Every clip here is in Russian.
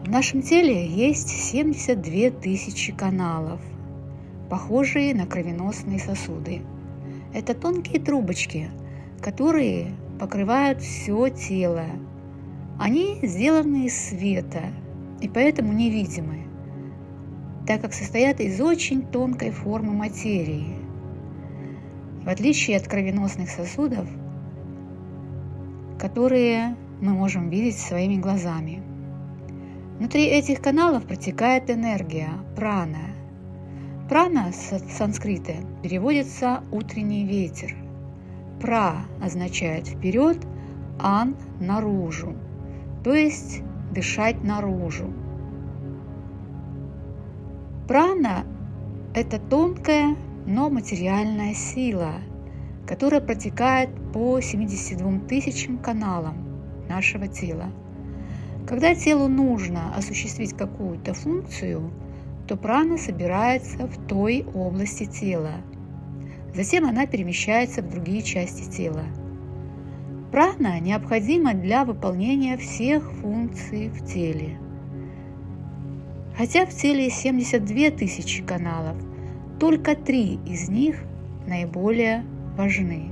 В нашем теле есть 72 тысячи каналов, похожие на кровеносные сосуды. Это тонкие трубочки, которые покрывают все тело. Они сделаны из света и поэтому невидимы, так как состоят из очень тонкой формы материи. В отличие от кровеносных сосудов, которые мы можем видеть своими глазами. Внутри этих каналов протекает энергия прана. Прана с санскрита переводится «утренний ветер». Пра означает «вперед», ан – «наружу», то есть дышать наружу. Прана – это тонкая, но материальная сила, которая протекает по 72 тысячам каналам нашего тела. Когда телу нужно осуществить какую-то функцию, то прана собирается в той области тела. Затем она перемещается в другие части тела. Прана необходима для выполнения всех функций в теле. Хотя в теле 72 тысячи каналов, только 3 из них наиболее важны.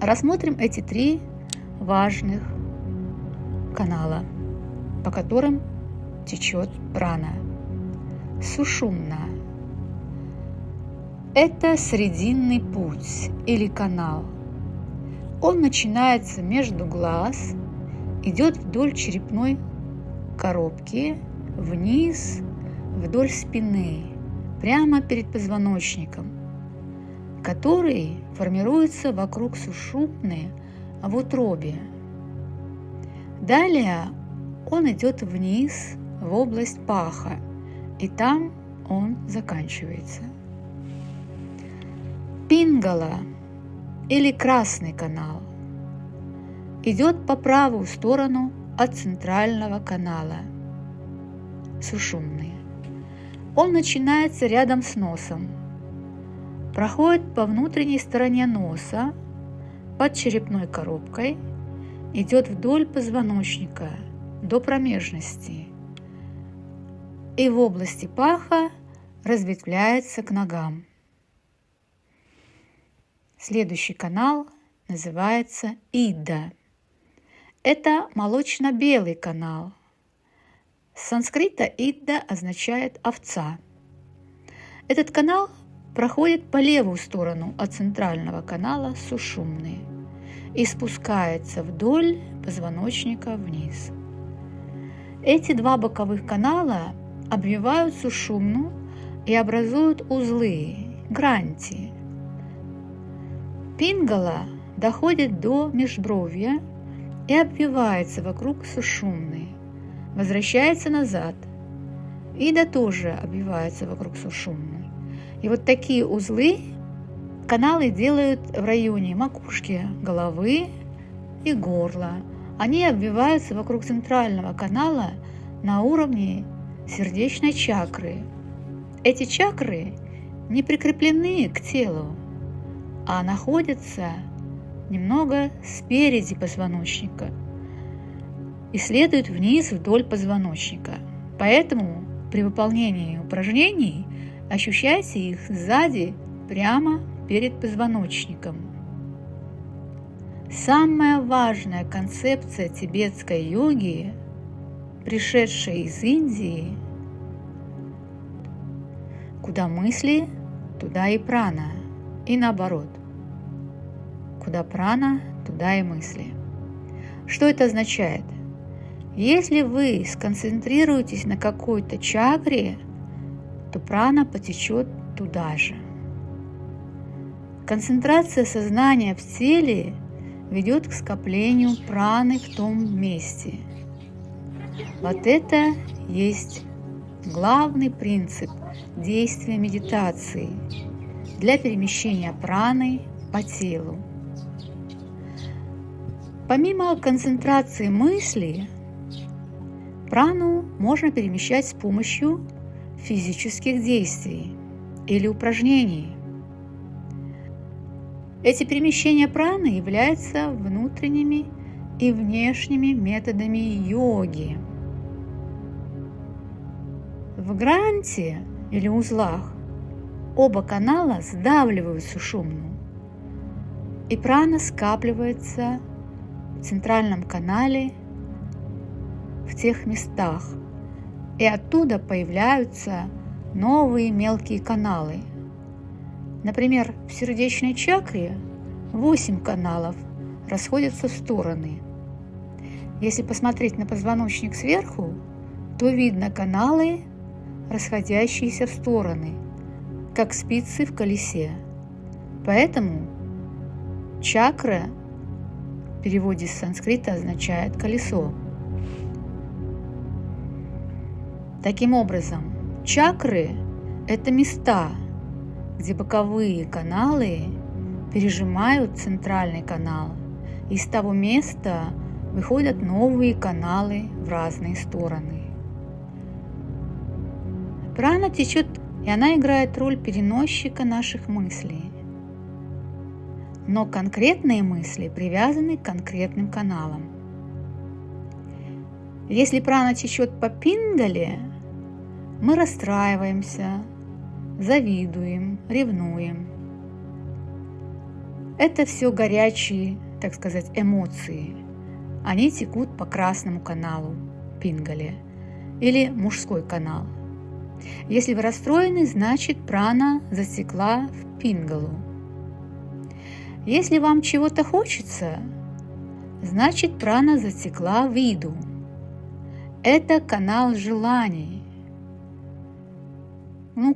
Рассмотрим эти 3 важных канала, по которым течет прана. Сушумна – это срединный путь или канал. Он начинается между глаз, идет вдоль черепной коробки, вниз, вдоль спины, прямо перед позвоночником, который формируется вокруг сушумны в утробе. Далее он идет вниз в область паха, и там он заканчивается. Пингала или красный канал идет по правую сторону от центрального канала сушумны. Он начинается рядом с носом, проходит по внутренней стороне носа, под черепной коробкой, идет вдоль позвоночника до промежности и в области паха разветвляется к ногам. Следующий канал называется Идда. Это молочно-белый канал. С санскрита Идда означает овца. Этот канал проходит по левую сторону от центрального канала сушумны и спускается вдоль позвоночника вниз. Эти 2 боковых канала обвивают сушумну и образуют узлы, гранти. Пингала доходит до межбровья и обвивается вокруг сушумны, возвращается назад. Ида тоже обвивается вокруг сушумны. И вот такие узлы каналы делают в районе макушки, головы и горла. Они обвиваются вокруг центрального канала на уровне сердечной чакры. Эти чакры не прикреплены к телу, а находятся немного спереди позвоночника и следуют вниз вдоль позвоночника. Поэтому при выполнении упражнений ощущайте их сзади, прямо перед позвоночником. Самая важная концепция тибетской йоги, пришедшая из Индии: куда мысли, туда и прана, и наоборот. Куда прана, туда и мысли. Что это означает? Если вы сконцентрируетесь на какой-то чакре, то прана потечет туда же. Концентрация сознания в теле ведет к скоплению праны в том месте. Вот это есть главный принцип действия медитации для перемещения праны по телу. Помимо концентрации мысли, прану можно перемещать с помощью физических действий или упражнений. Эти перемещения праны являются внутренними и внешними методами йоги. В гранте или узлах оба канала сдавливают сушумну, и прана скапливается в центральном канале в тех местах, и оттуда появляются новые мелкие каналы. Например, в сердечной чакре 8 каналов расходятся в стороны. Если посмотреть на позвоночник сверху, то видно каналы, расходящиеся в стороны, как спицы в колесе. Поэтому чакра в переводе с санскрита означает колесо. Таким образом, чакры – это места, где боковые каналы пережимают центральный канал, и с того места выходят новые каналы в разные стороны. Прана течет, и она играет роль переносчика наших мыслей. Но конкретные мысли привязаны к конкретным каналам. Если прана течет по пингале, мы расстраиваемся, завидуем, ревнуем. Это все горячие, так сказать, эмоции. Они текут по красному каналу, пингале, или мужской канал. Если вы расстроены, значит прана затекла в пингалу. Если вам чего-то хочется, значит прана затекла в иду. Это канал желаний,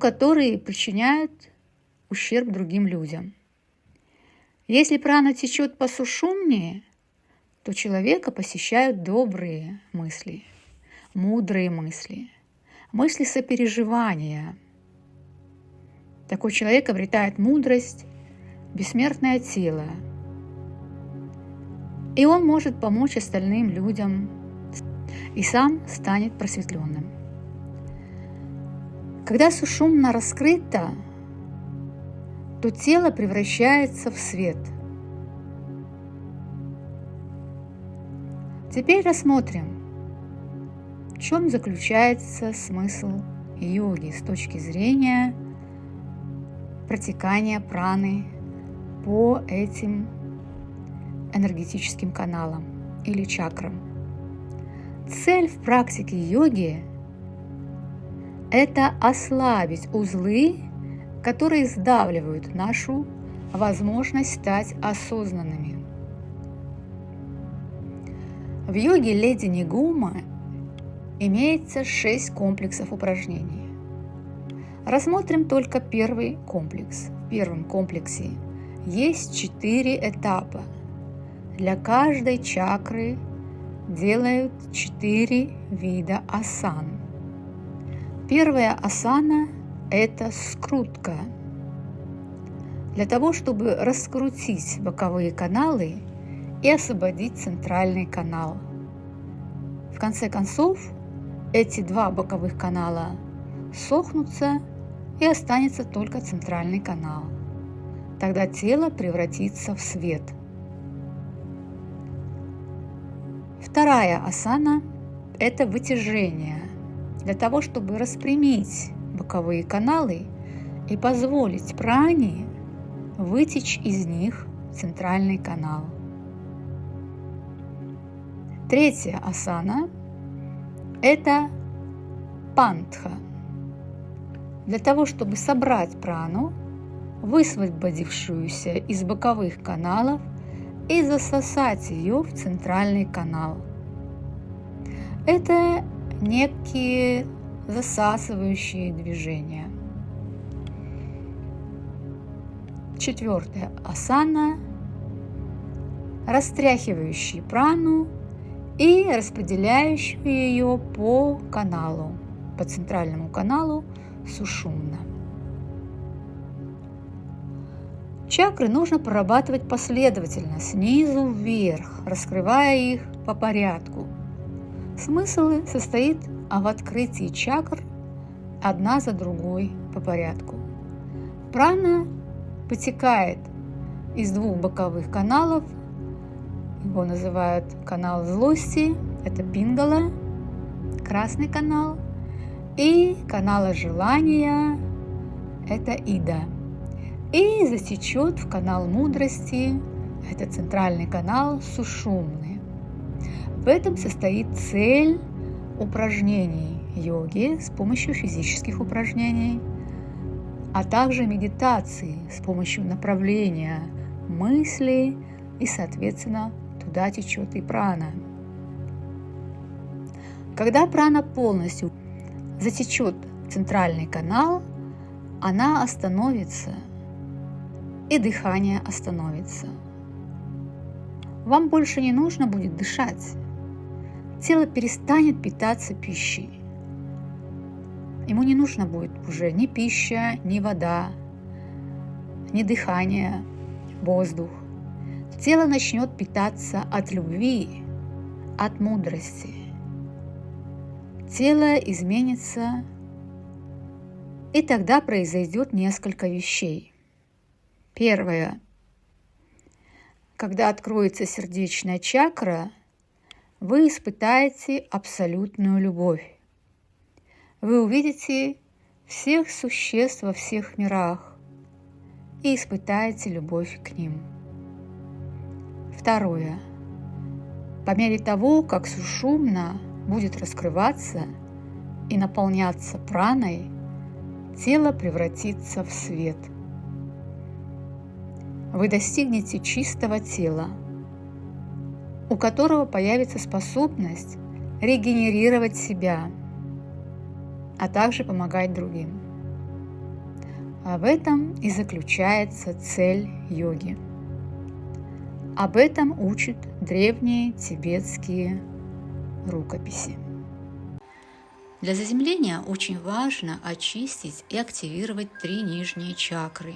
которые причиняют ущерб другим людям. Если прана течет по сушумне, то человека посещают добрые мысли, мудрые мысли, мысли сопереживания. Такой человек обретает мудрость, бессмертное тело, и он может помочь остальным людям и сам станет просветленным. Когда сушумна раскрыта, то тело превращается в свет. Теперь рассмотрим, в чем заключается смысл йоги с точки зрения протекания праны по этим энергетическим каналам или чакрам. Цель в практике йоги – это ослабить узлы, которые сдавливают нашу возможность стать осознанными. В йоге леди Нигума имеется 6 комплексов упражнений. Рассмотрим только первый комплекс. В первом комплексе есть 4 этапа. Для каждой чакры делают 4 вида асан. Первая асана – это скрутка. Для того, чтобы раскрутить боковые каналы и освободить центральный канал. В конце концов, эти 2 боковых канала сохнутся, и останется только центральный канал. Тогда тело превратится в свет. Вторая асана – это вытяжение. Для того, чтобы распрямить боковые каналы и позволить пране вытечь из них центральный канал. Третья асана – это пантха. Для того, чтобы собрать прану, высвободившуюся из боковых каналов, и засосать ее в центральный канал. Это некие засасывающие движения. Четвертая асана – растряхивающий прану и распределяющую ее по каналу, по центральному каналу сушумна. Чакры нужно прорабатывать последовательно, снизу вверх, раскрывая их по порядку. Смысл состоит в открытии чакр одна за другой по порядку. Прана потекает из 2 боковых каналов, его называют канал злости, это пингала, красный канал, И канала желания – это Ида. И засечет в канал мудрости – это центральный канал Сушумны. В этом состоит цель упражнений йоги с помощью физических упражнений, а также медитации с помощью направления мысли, и, соответственно, туда течет и прана. Когда прана полностью затечет в центральный канал, она остановится, и дыхание остановится. Вам больше не нужно будет дышать. Тело перестанет питаться пищей. Ему не нужно будет уже ни пища, ни вода, ни дыхание, воздух. Тело начнет питаться от любви, от мудрости. Тело изменится, и тогда произойдет несколько вещей. Первое. Когда откроется сердечная чакра, вы испытаете абсолютную любовь. Вы увидите всех существ во всех мирах и испытаете любовь к ним. Второе. По мере того, как Сушумна будет раскрываться и наполняться праной, тело превратится в свет. Вы достигнете чистого тела, у которого появится способность регенерировать себя, а также помогать другим. А в этом и заключается цель йоги. Об этом учат древние тибетские рукописи. Для заземления очень важно очистить и активировать 3 нижние чакры.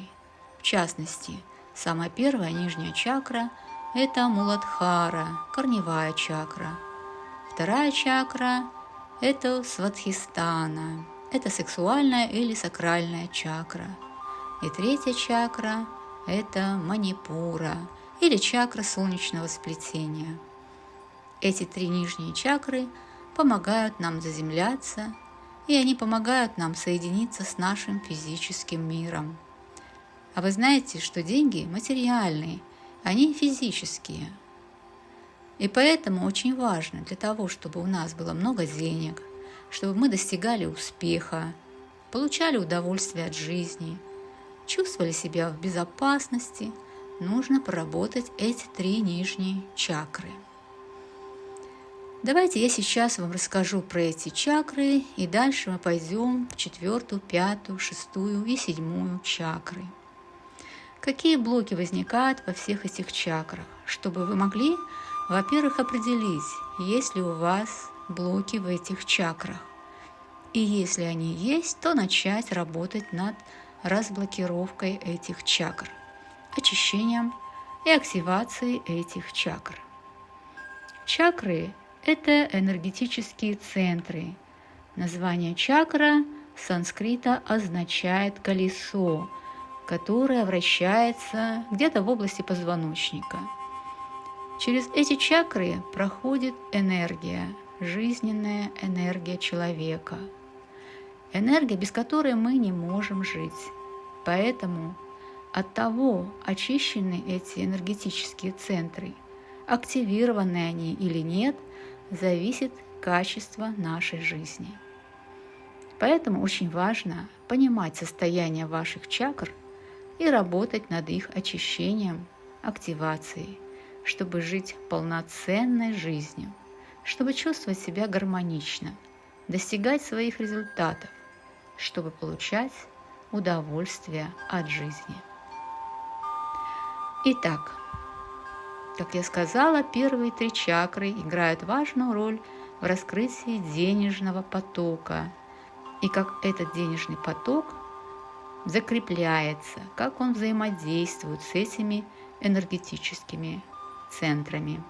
В частности, самая первая нижняя чакра – это Муладхара, корневая чакра. Вторая чакра – это Свадхистана, это сексуальная или сакральная чакра. И третья чакра – это Манипура, или чакра солнечного сплетения. Эти 3 нижние чакры помогают нам заземляться, и они помогают нам соединиться с нашим физическим миром. А вы знаете, что деньги материальные, они физические. И поэтому очень важно для того, чтобы у нас было много денег, чтобы мы достигали успеха, получали удовольствие от жизни, чувствовали себя в безопасности, нужно проработать эти 3 нижние чакры. Давайте я сейчас вам расскажу про эти чакры, и дальше мы пойдем в 4, 5, 6 и 7 чакры. Какие блоки возникают во всех этих чакрах, чтобы вы могли, во-первых, определить, есть ли у вас блоки в этих чакрах. И если они есть, то начать работать над разблокировкой этих чакр, очищением и активацией этих чакр. Чакры – это энергетические центры. Название чакра с санскрита означает колесо, которое вращается где-то в области позвоночника. Через эти чакры проходит энергия, жизненная энергия человека. Энергия, без которой мы не можем жить. Поэтому от того, очищены эти энергетические центры, активированы они или нет, зависит качество нашей жизни. Поэтому очень важно понимать состояние ваших чакр и работать над их очищением, активацией, чтобы жить полноценной жизнью, чтобы чувствовать себя гармонично, достигать своих результатов, чтобы получать удовольствие от жизни. Итак, как я сказала, первые 3 чакры играют важную роль в раскрытии денежного потока, и как этот денежный поток закрепляется, как он взаимодействует с этими энергетическими центрами.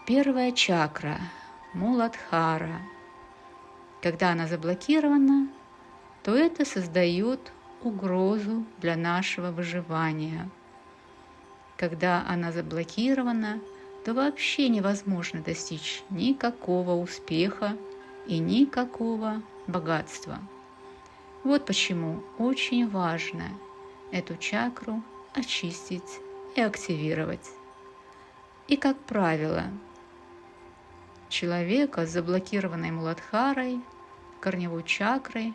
Первая чакра – Муладхара. Когда она заблокирована, то это создает угрозу для нашего выживания. Когда она заблокирована, то вообще невозможно достичь никакого успеха и никакого богатства. Вот почему очень важно эту чакру очистить и активировать. И, как правило, человека с заблокированной Муладхарой, корневой чакрой,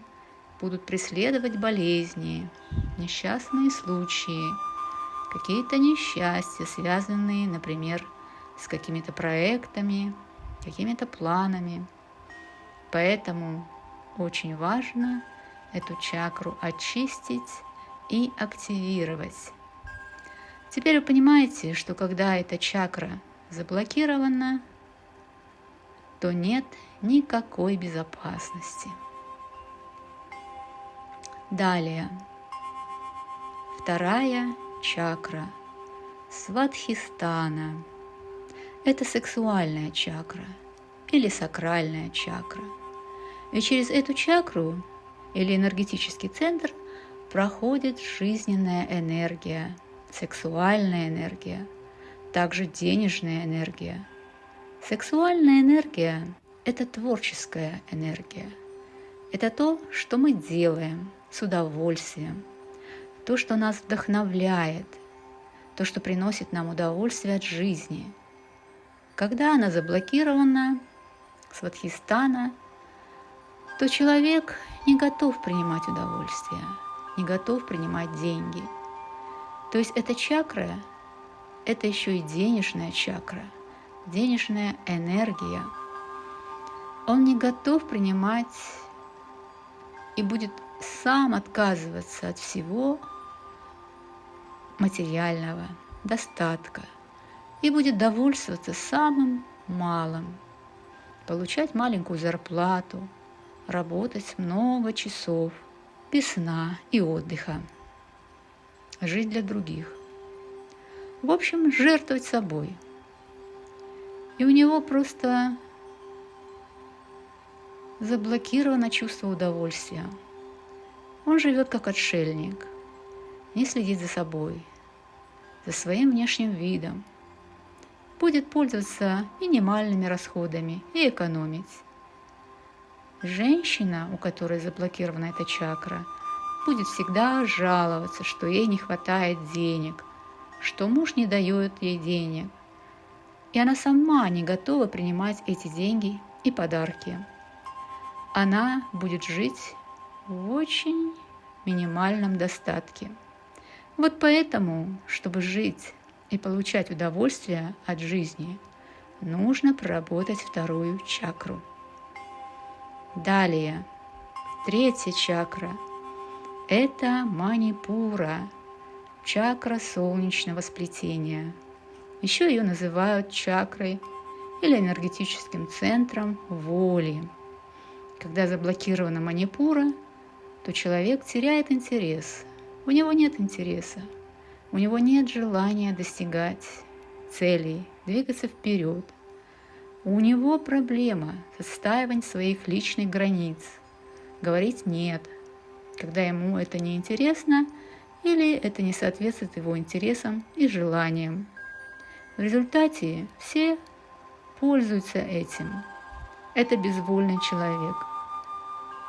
будут преследовать болезни, несчастные случаи, какие-то несчастья, связанные, например, с какими-то проектами, какими-то планами. Поэтому очень важно эту чакру очистить и активировать. Теперь вы понимаете, что когда эта чакра заблокирована, то нет никакой безопасности. Далее. Вторая чакра – Свадхистана. Это сексуальная чакра или сакральная чакра. И через эту чакру или энергетический центр проходит жизненная энергия, сексуальная энергия, также денежная энергия. Сексуальная энергия – это творческая энергия. Это то, что мы делаем с удовольствием, то, что нас вдохновляет, то, что приносит нам удовольствие от жизни. Когда она заблокирована, свадхистана, то человек не готов принимать удовольствие, не готов принимать деньги. То есть эта чакра – это еще и денежная чакра, денежная энергия. Он не готов принимать и будет сам отказываться от всего материального, достатка, и будет довольствоваться самым малым, получать маленькую зарплату, работать много часов, без сна и отдыха, жить для других. В общем, жертвовать собой. И у него просто заблокировано чувство удовольствия. Он живет как отшельник, не следит за собой, за своим внешним видом, будет пользоваться минимальными расходами и экономить. Женщина, у которой заблокирована эта чакра, будет всегда жаловаться, что ей не хватает денег, что муж не дает ей денег, и она сама не готова принимать эти деньги и подарки. Она будет жить в очень минимальном достатке. Вот поэтому, чтобы жить и получать удовольствие от жизни, нужно проработать вторую чакру. Далее, третья чакра – это Манипура, чакра солнечного сплетения. Еще ее называют чакрой или энергетическим центром воли. Когда заблокирована Манипура, то человек теряет интерес. У него нет интереса, у него нет желания достигать целей, двигаться вперед. У него проблема с отстаиванием своих личных границ, говорить «нет», когда ему это не интересно или это не соответствует его интересам и желаниям. В результате все пользуются этим. Это безвольный человек.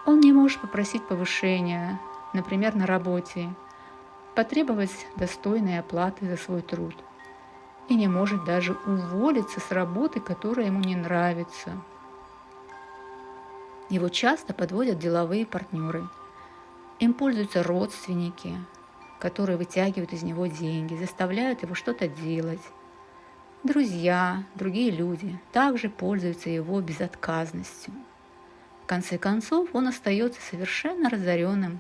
Он не может попросить повышения, например, на работе, потребовать достойной оплаты за свой труд и не может даже уволиться с работы, которая ему не нравится. Его часто подводят деловые партнеры. Им пользуются родственники, которые вытягивают из него деньги, заставляют его что-то делать. Друзья, другие люди также пользуются его безотказностью. В конце концов, он остается совершенно разоренным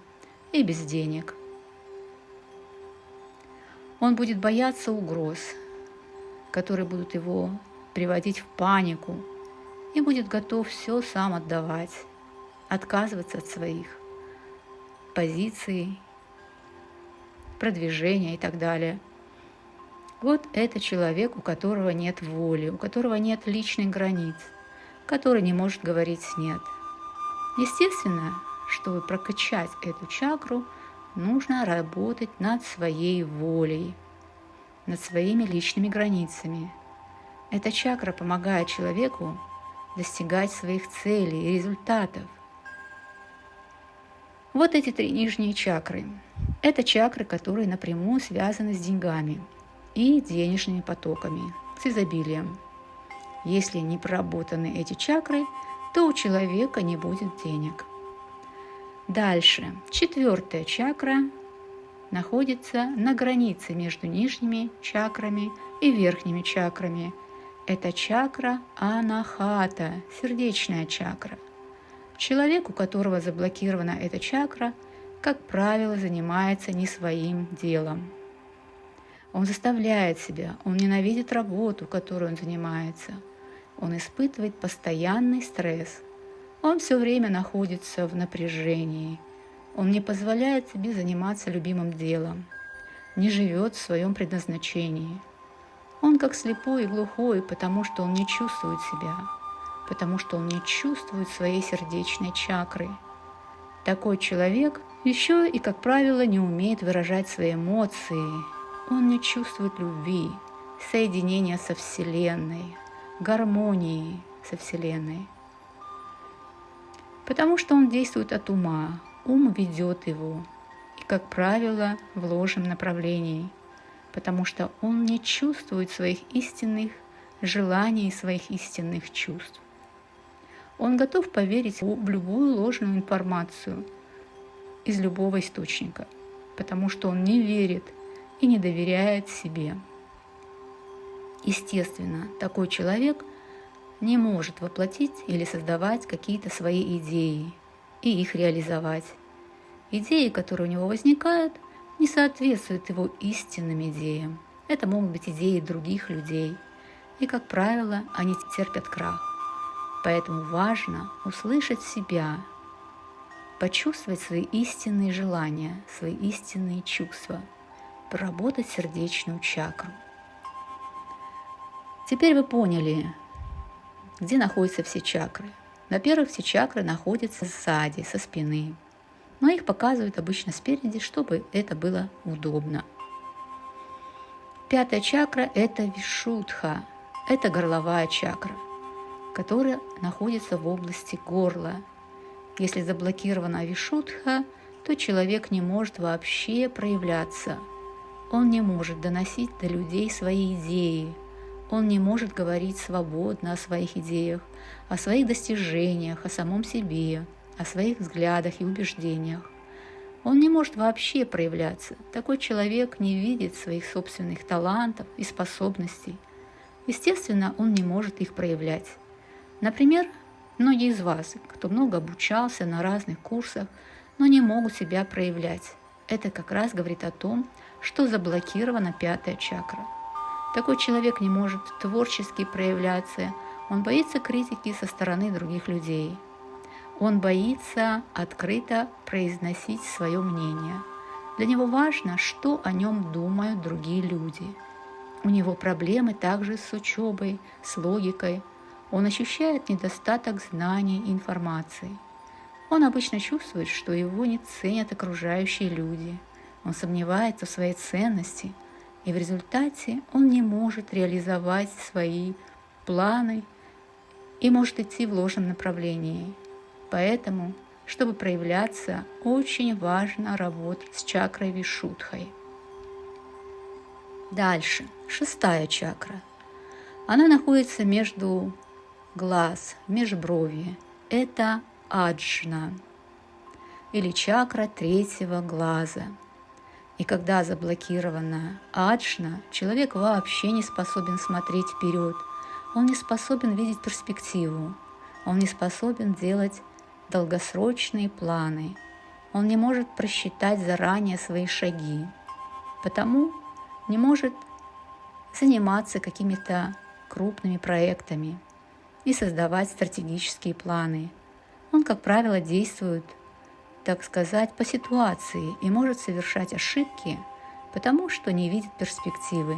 и без денег. Он будет бояться угроз, которые будут его приводить в панику, и будет готов все сам отдавать, отказываться от своих позиций, продвижения и так далее. Вот это человек, у которого нет воли, у которого нет личных границ, который не может говорить «нет». Естественно, чтобы прокачать эту чакру, нужно работать над своей волей, над своими личными границами. Эта чакра помогает человеку достигать своих целей и результатов. Вот эти 3 нижние чакры. Это чакры, которые напрямую связаны с деньгами и денежными потоками, с изобилием. Если не проработаны эти чакры, то у человека не будет денег. Дальше. 4-я чакра находится на границе между нижними чакрами и верхними чакрами. Это чакра Анахата, сердечная чакра. Человек, у которого заблокирована эта чакра, как правило, занимается не своим делом. Он заставляет себя, он ненавидит работу, которой он занимается. Он испытывает постоянный стресс. Он все время находится в напряжении. Он не позволяет себе заниматься любимым делом, не живет в своем предназначении. Он как слепой и глухой, потому что он не чувствует себя, потому что он не чувствует своей сердечной чакры. Такой человек еще и, как правило, не умеет выражать свои эмоции. Он не чувствует любви, соединения со Вселенной, гармонии со Вселенной. Потому что он действует от ума, ум ведет его, и, как правило, в ложном направлении, потому что он не чувствует своих истинных желаний и своих истинных чувств. Он готов поверить в любую ложную информацию из любого источника, потому что он не верит и не доверяет себе. Естественно, такой человек не может воплотить или создавать какие-то свои идеи и их реализовать. Идеи, которые у него возникают, не соответствуют его истинным идеям. Это могут быть идеи других людей. И, как правило, они терпят крах. Поэтому важно услышать себя, почувствовать свои истинные желания, свои истинные чувства, проработать сердечную чакру. Теперь вы поняли, где находятся все чакры. Во-первых, все чакры находятся сзади, со спины, но их показывают обычно спереди, чтобы это было удобно. 5-я чакра – это Вишудха, это горловая чакра, которая находится в области горла. Если заблокирована Вишудха, то человек не может вообще проявляться. Он не может доносить до людей свои идеи. Он не может говорить свободно о своих идеях, о своих достижениях, о самом себе, о своих взглядах и убеждениях. Он не может вообще проявляться. Такой человек не видит своих собственных талантов и способностей. Естественно, он не может их проявлять. Например, многие из вас, кто много обучался на разных курсах, но не могут себя проявлять. Это как раз говорит о том, что заблокирована 5-я чакра. Такой человек не может творчески проявляться, он боится критики со стороны других людей. Он боится открыто произносить свое мнение. Для него важно, что о нем думают другие люди. У него проблемы также с учебой, с логикой. Он ощущает недостаток знаний и информации. Он обычно чувствует, что его не ценят окружающие люди. Он сомневается в своей ценности, и в результате он не может реализовать свои планы и может идти в ложном направлении. Поэтому, чтобы проявляться, очень важно работать с чакрой Вишудхой. Дальше, 6-я чакра. Она находится между глаз, межброви. Это Аджна, или чакра 3-го глаза. И когда заблокирована аджна, человек вообще не способен смотреть вперед, он не способен видеть перспективу, он не способен делать долгосрочные планы, он не может просчитать заранее свои шаги, потому не может заниматься какими-то крупными проектами и создавать стратегические планы. Он, как правило, действует, так сказать, по ситуации и может совершать ошибки, потому что не видит перспективы.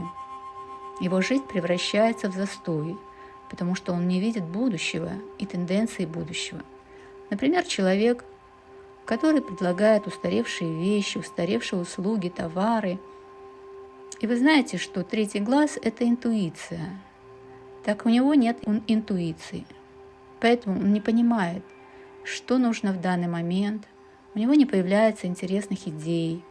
Его жизнь превращается в застой, потому что он не видит будущего и тенденции будущего. Например, человек, который предлагает устаревшие вещи, устаревшие услуги, товары. И вы знаете, что 3-й глаз – это интуиция. Так у него нет интуиции. Поэтому он не понимает, что нужно в данный момент, у него не появляется интересных идей,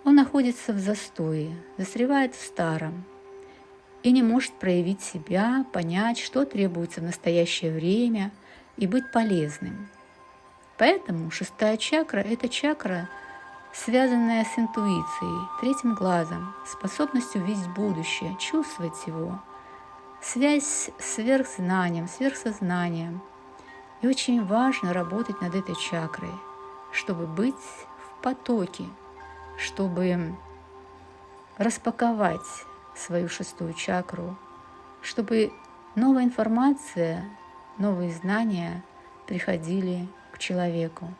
он находится в застое, застревает в старом и не может проявить себя, понять, что требуется в настоящее время и быть полезным. Поэтому шестая чакра – это чакра, связанная с интуицией, третьим глазом, способностью видеть будущее, чувствовать его, связь с сверхзнанием, сверхсознанием. И очень важно работать над этой чакрой, чтобы быть в потоке, чтобы распаковать свою шестую чакру, чтобы новая информация, новые знания приходили к человеку.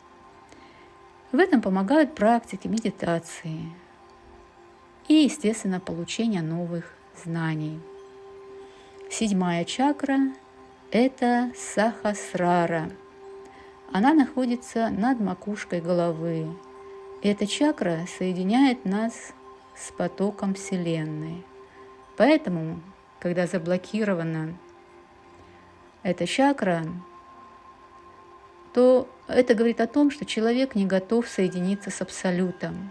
В этом помогают практики медитации и, естественно, получение новых знаний. Седьмая чакра – это сахасрара. Она находится над макушкой головы. Эта чакра соединяет нас с потоком Вселенной. Поэтому, когда заблокирована эта чакра, то это говорит о том, что человек не готов соединиться с Абсолютом,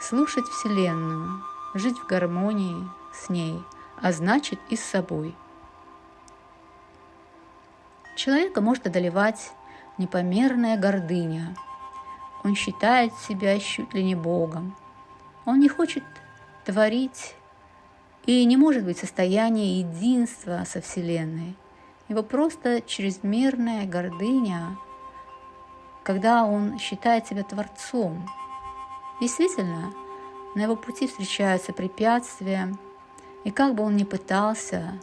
слушать Вселенную, жить в гармонии с ней, а значит и с собой. Человека может одолевать непомерная гордыня. Он считает себя чуть ли не Богом. Он не хочет творить и не может быть в состоянии единства со Вселенной. Его просто чрезмерная гордыня, когда он считает себя Творцом. Действительно, на его пути встречаются препятствия, и как бы он ни пытался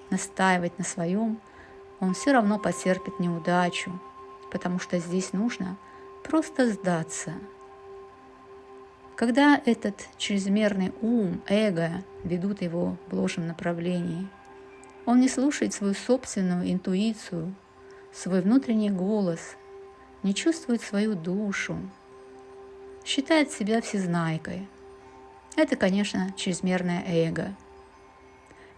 настаивать на своем, он все равно потерпит неудачу, потому что здесь нужно просто сдаться. Когда этот чрезмерный ум, эго ведут его в ложном направлении, он не слушает свою собственную интуицию, свой внутренний голос, не чувствует свою душу, считает себя всезнайкой. Это, конечно, чрезмерное эго.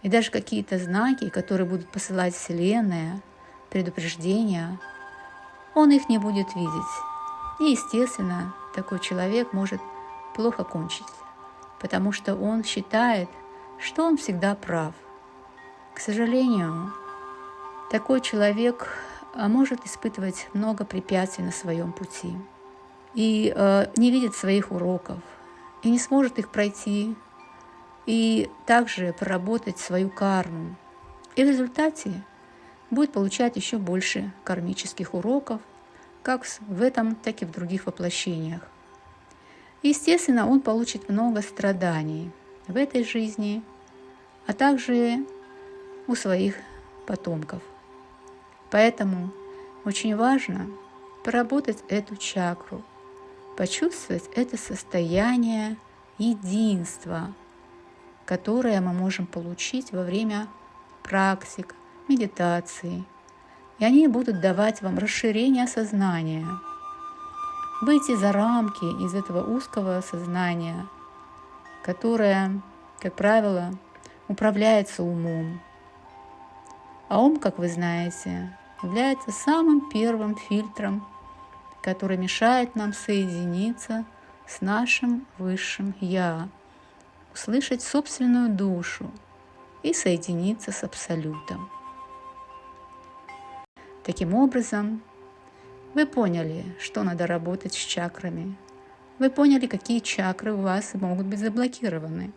И даже какие-то знаки, которые будут посылать Вселенная, предупреждения, он их не будет видеть. И, естественно, такой человек может плохо кончить, потому что он считает, что он всегда прав. К сожалению, такой человек может испытывать много препятствий на своем пути и не видит своих уроков, и не сможет их пройти, и также проработать свою карму. И в результате будет получать еще больше кармических уроков, как в этом, так и в других воплощениях. Естественно, он получит много страданий в этой жизни, а также у своих потомков. Поэтому очень важно проработать эту чакру, почувствовать это состояние единства, которое мы можем получить во время практик, медитации. И они будут давать вам расширение сознания, выйти за рамки из этого узкого сознания, которое, как правило, управляется умом. А ум, как вы знаете, является самым первым фильтром, который мешает нам соединиться с нашим высшим Я, услышать собственную душу и соединиться с Абсолютом. Таким образом, вы поняли, что надо работать с чакрами. Вы поняли, какие чакры у вас могут быть заблокированы.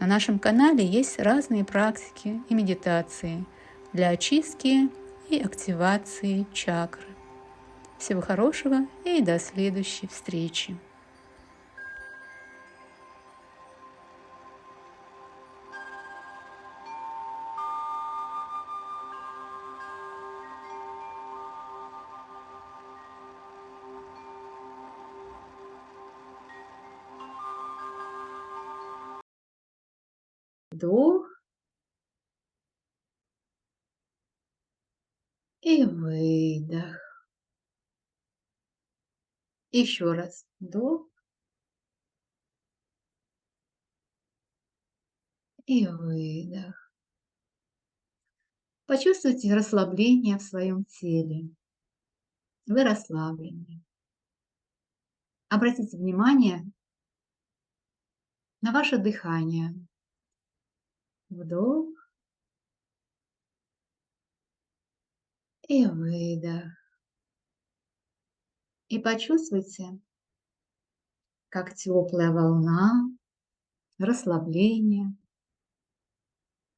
На нашем канале есть разные практики и медитации для очистки и активации чакр. Всего хорошего и до следующей встречи. Вдох и выдох. Еще раз. Вдох и выдох. Почувствуйте расслабление в своем теле. Вы расслаблены. Обратите внимание на ваше дыхание. Вдох и выдох. И почувствуйте, как теплая волна расслабления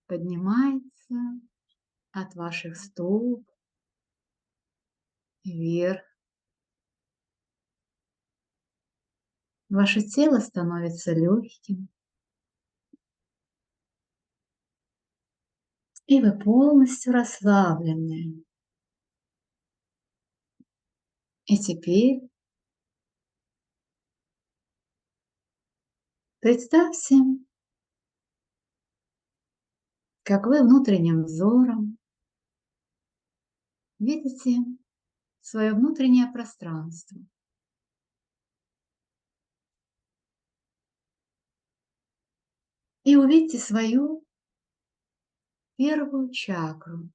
поднимается от ваших стоп вверх. Ваше тело становится легким, и вы полностью расслаблены. И теперь представьте, как вы внутренним взором видите свое внутреннее пространство. И увидите свою первую чакру,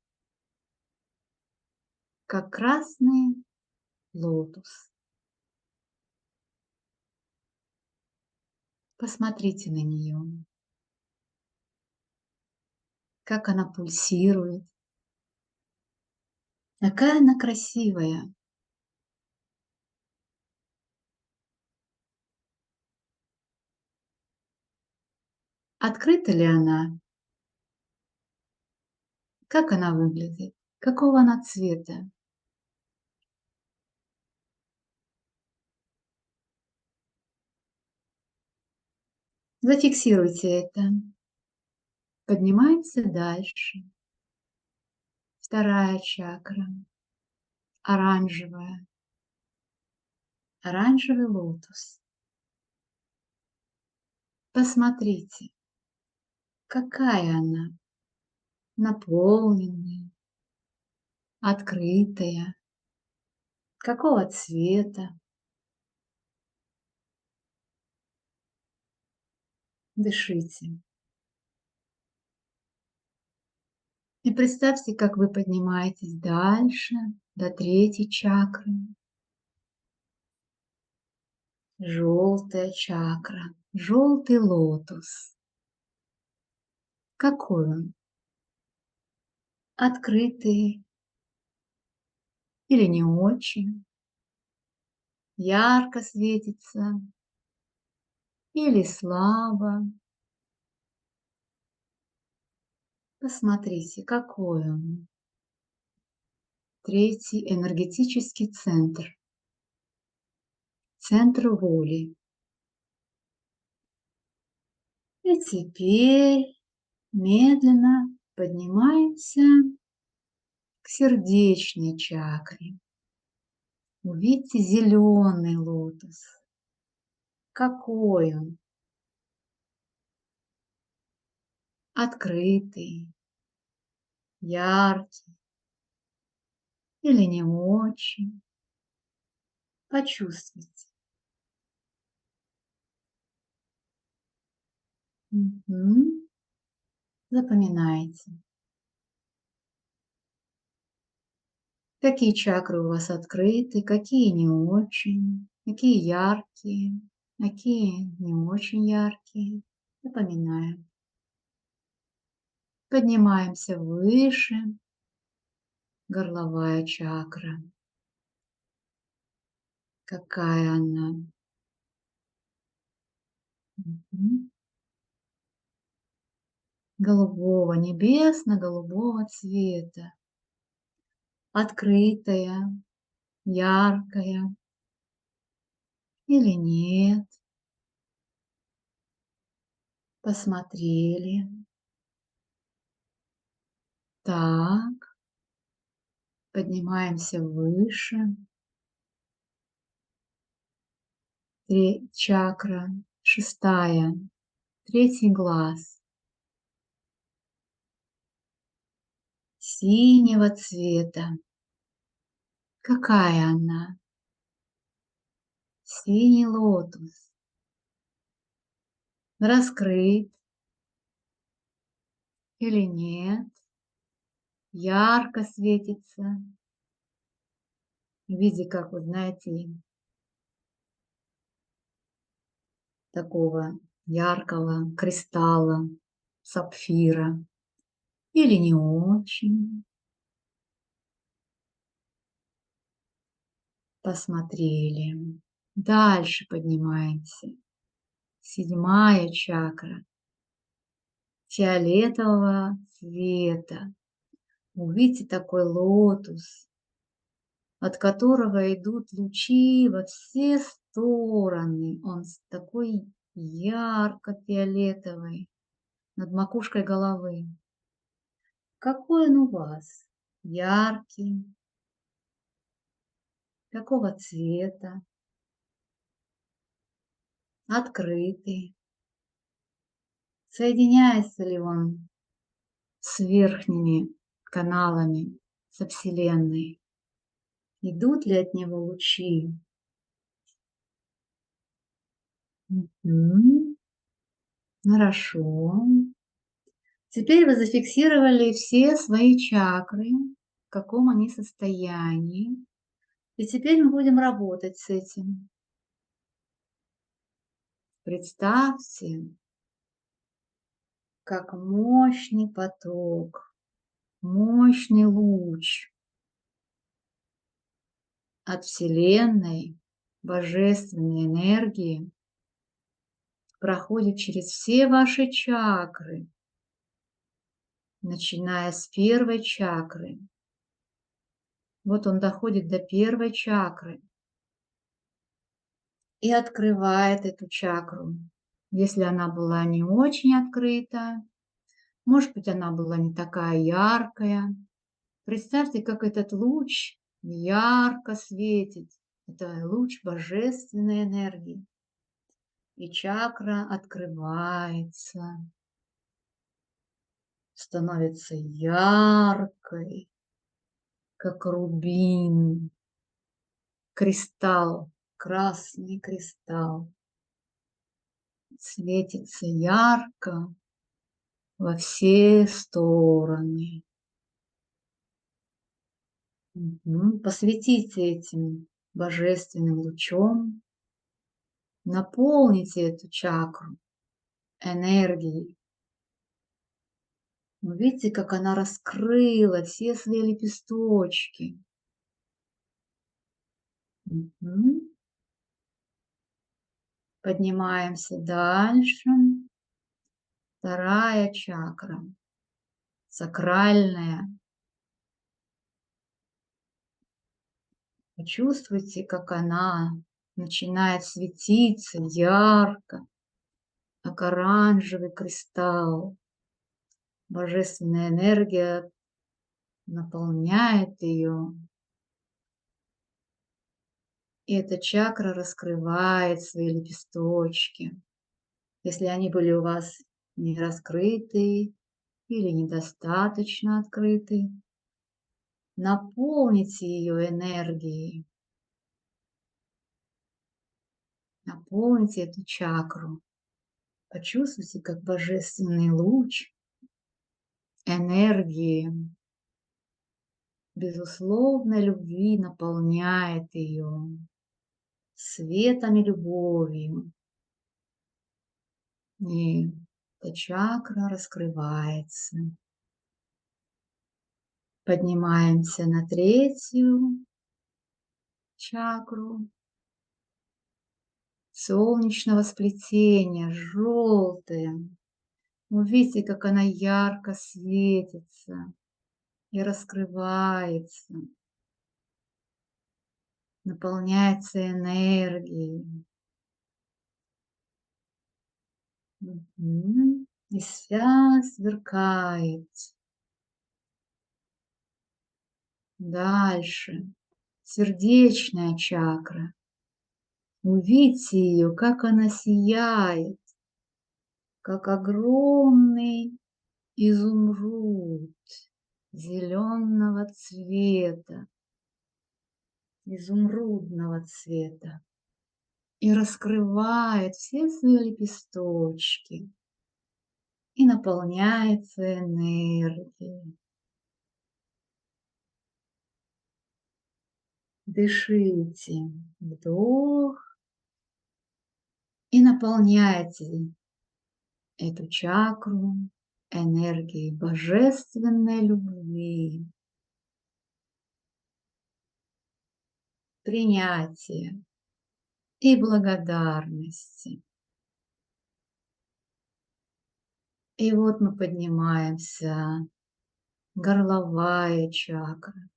как красный лотос. Посмотрите на нее, как она пульсирует, какая она красивая. Открыта ли она? Как она выглядит? Какого она цвета? Зафиксируйте это. Поднимаемся дальше. Вторая чакра, оранжевая, оранжевый лотос. Посмотрите, какая она, наполненная, открытая, какого цвета. Дышите. И представьте, как вы поднимаетесь дальше, до третьей чакры. Желтая чакра, желтый лотос. Какой он? Открытый или не очень? Ярко светится или слабо? Посмотрите, какой он. Третий энергетический центр. Центр воли. И теперь медленно поднимаемся к сердечной чакре. Увидьте зеленый лотос. Какой он? Открытый, яркий или не очень? Почувствуйте. Мгм. Запоминайте. Какие чакры у вас открыты, какие не очень, какие яркие, какие не очень яркие. Запоминаем. Поднимаемся выше. Горловая чакра. Какая она? Мгм. Голубого, небесно-голубого цвета. Открытая, яркая или нет? Посмотрели. Так, поднимаемся выше. Чакра, шестая, третий глаз. Синего цвета. Какая она? Синий лотос. Раскрыт или нет? ярко светится в виде, как вы знаете, такого яркого кристалла, сапфира или не очень. Посмотрели. Дальше поднимаемся. Седьмая чакра фиолетового цвета. Увидите такой лотос, от которого идут лучи во все стороны. Он такой ярко-фиолетовый над макушкой головы. Какой он у вас? Яркий. Какого цвета? Открытый. Соединяется ли он с верхними каналами, со Вселенной? Идут ли от него лучи? Мгм. Хорошо. Теперь вы зафиксировали все свои чакры, в каком они состоянии. И теперь мы будем работать с этим. Представьте, как мощный поток, мощный луч от Вселенной, божественной энергии проходит через все ваши чакры, начиная с первой чакры. Вот он доходит до первой чакры и открывает эту чакру. Если она была не очень открыта, может быть, она была не такая яркая. Представьте, как этот луч ярко светит. Это луч божественной энергии. И чакра открывается, становится яркой, как рубин, кристалл, красный кристалл. Светится ярко во все стороны. Посветите этим божественным лучом, наполните эту чакру энергией. Видите, как она раскрыла все свои лепесточки. Мгм. Поднимаемся дальше. Вторая чакра, сакральная. Почувствуйте, как она начинает светиться ярко, как оранжевый кристалл. Божественная энергия наполняет ее. И эта чакра раскрывает свои лепесточки. Если они были у вас не раскрыты или недостаточно открыты, наполните ее энергией. Наполните эту чакру. Почувствуйте, как божественный луч энергии, безусловной любви наполняет ее светом и любовью. И эта чакра раскрывается. Поднимаемся на третью чакру солнечного сплетения, желтая. Увидите, как она ярко светится и раскрывается, наполняется энергией. И вся сверкает. Дальше. Сердечная чакра. Увидите ее, как она сияет, как огромный изумруд зеленого цвета, изумрудного цвета, и раскрывает все свои лепесточки и наполняется энергией. Дышите вдох и наполняйте эту чакру энергией божественной любви, принятия и благодарности. И вот мы поднимаемся, горловая чакра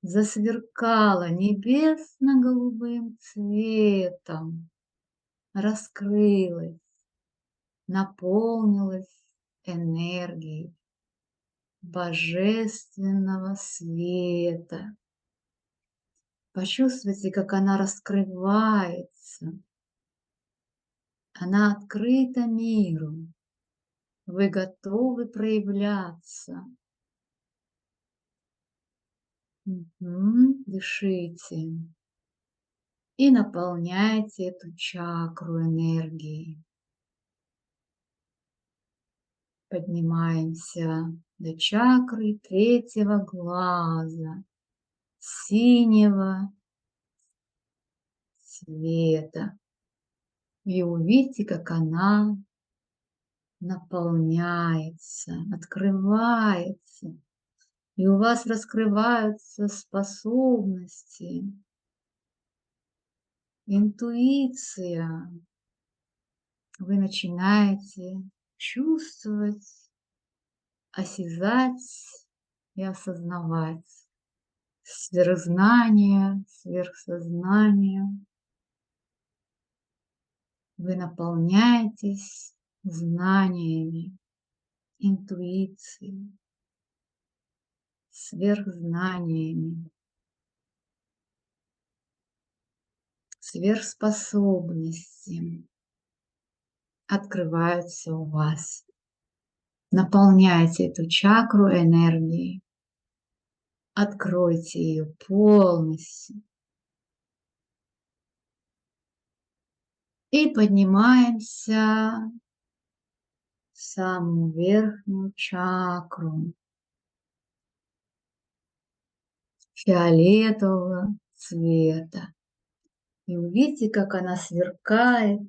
засверкала небесно-голубым цветом, раскрылась, наполнилась энергией божественного света. Почувствуйте, как она раскрывается, она открыта миру, вы готовы проявляться. Дышите и наполняйте эту чакру энергией. Поднимаемся до чакры третьего глаза, синего цвета. И увидите, как она наполняется, открывается. И у вас раскрываются способности, интуиция. Вы начинаете чувствовать, осязать и осознавать сверхзнание, сверхсознание. Вы наполняетесь знаниями, интуицией, сверхзнаниями, сверхспособностями открываются у вас. Наполняйте эту чакру энергией, откройте ее полностью. И поднимаемся в самую верхнюю чакру фиолетового цвета. И увидите, как она сверкает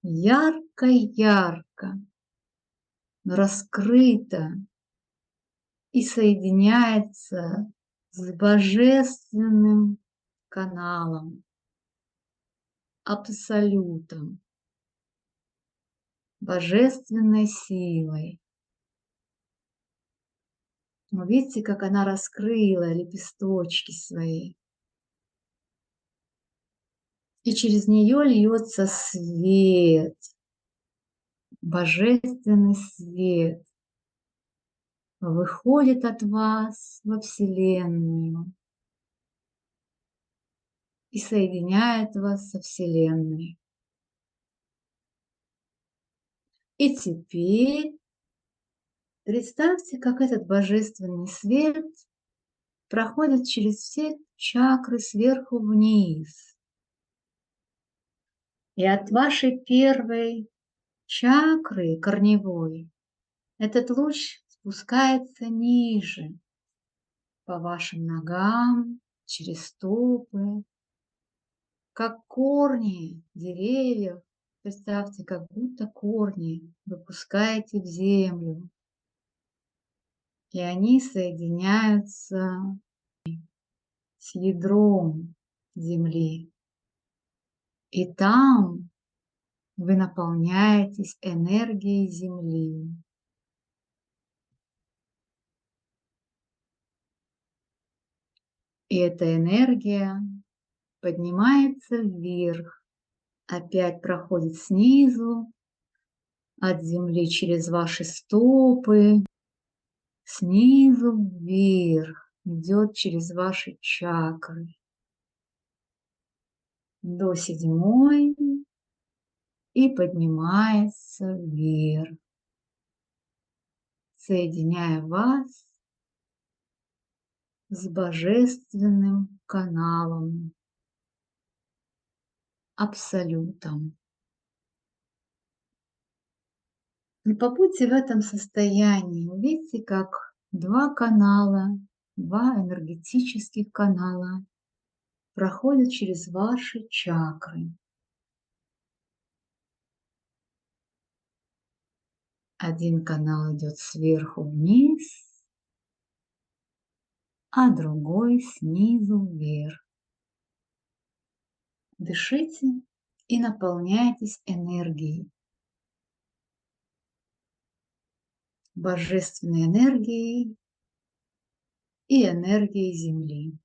ярко-ярко, раскрыта и соединяется с божественным каналом, абсолютом, божественной силой. Но видите, как она раскрыла лепесточки свои. И через нее льется свет, божественный свет, выходит от вас во Вселенную и соединяет вас со Вселенной. И теперь представьте, как этот божественный свет проходит через все чакры сверху вниз. И от вашей первой чакры корневой этот луч спускается ниже, по вашим ногам, через стопы, как корни деревьев. Представьте, как будто корни выпускаете в землю, и они соединяются с ядром земли. И там вы наполняетесь энергией земли. И эта энергия поднимается вверх, опять проходит снизу, от земли через ваши стопы, снизу вверх, идет через ваши чакры до седьмой и поднимается вверх, соединяя вас с божественным каналом, абсолютом. И побудьте в этом состоянии, увидите, как два канала, два энергетических канала проходят через ваши чакры. Один канал идет сверху вниз, а другой снизу вверх. Дышите и наполняйтесь энергией, божественной энергией и энергией Земли.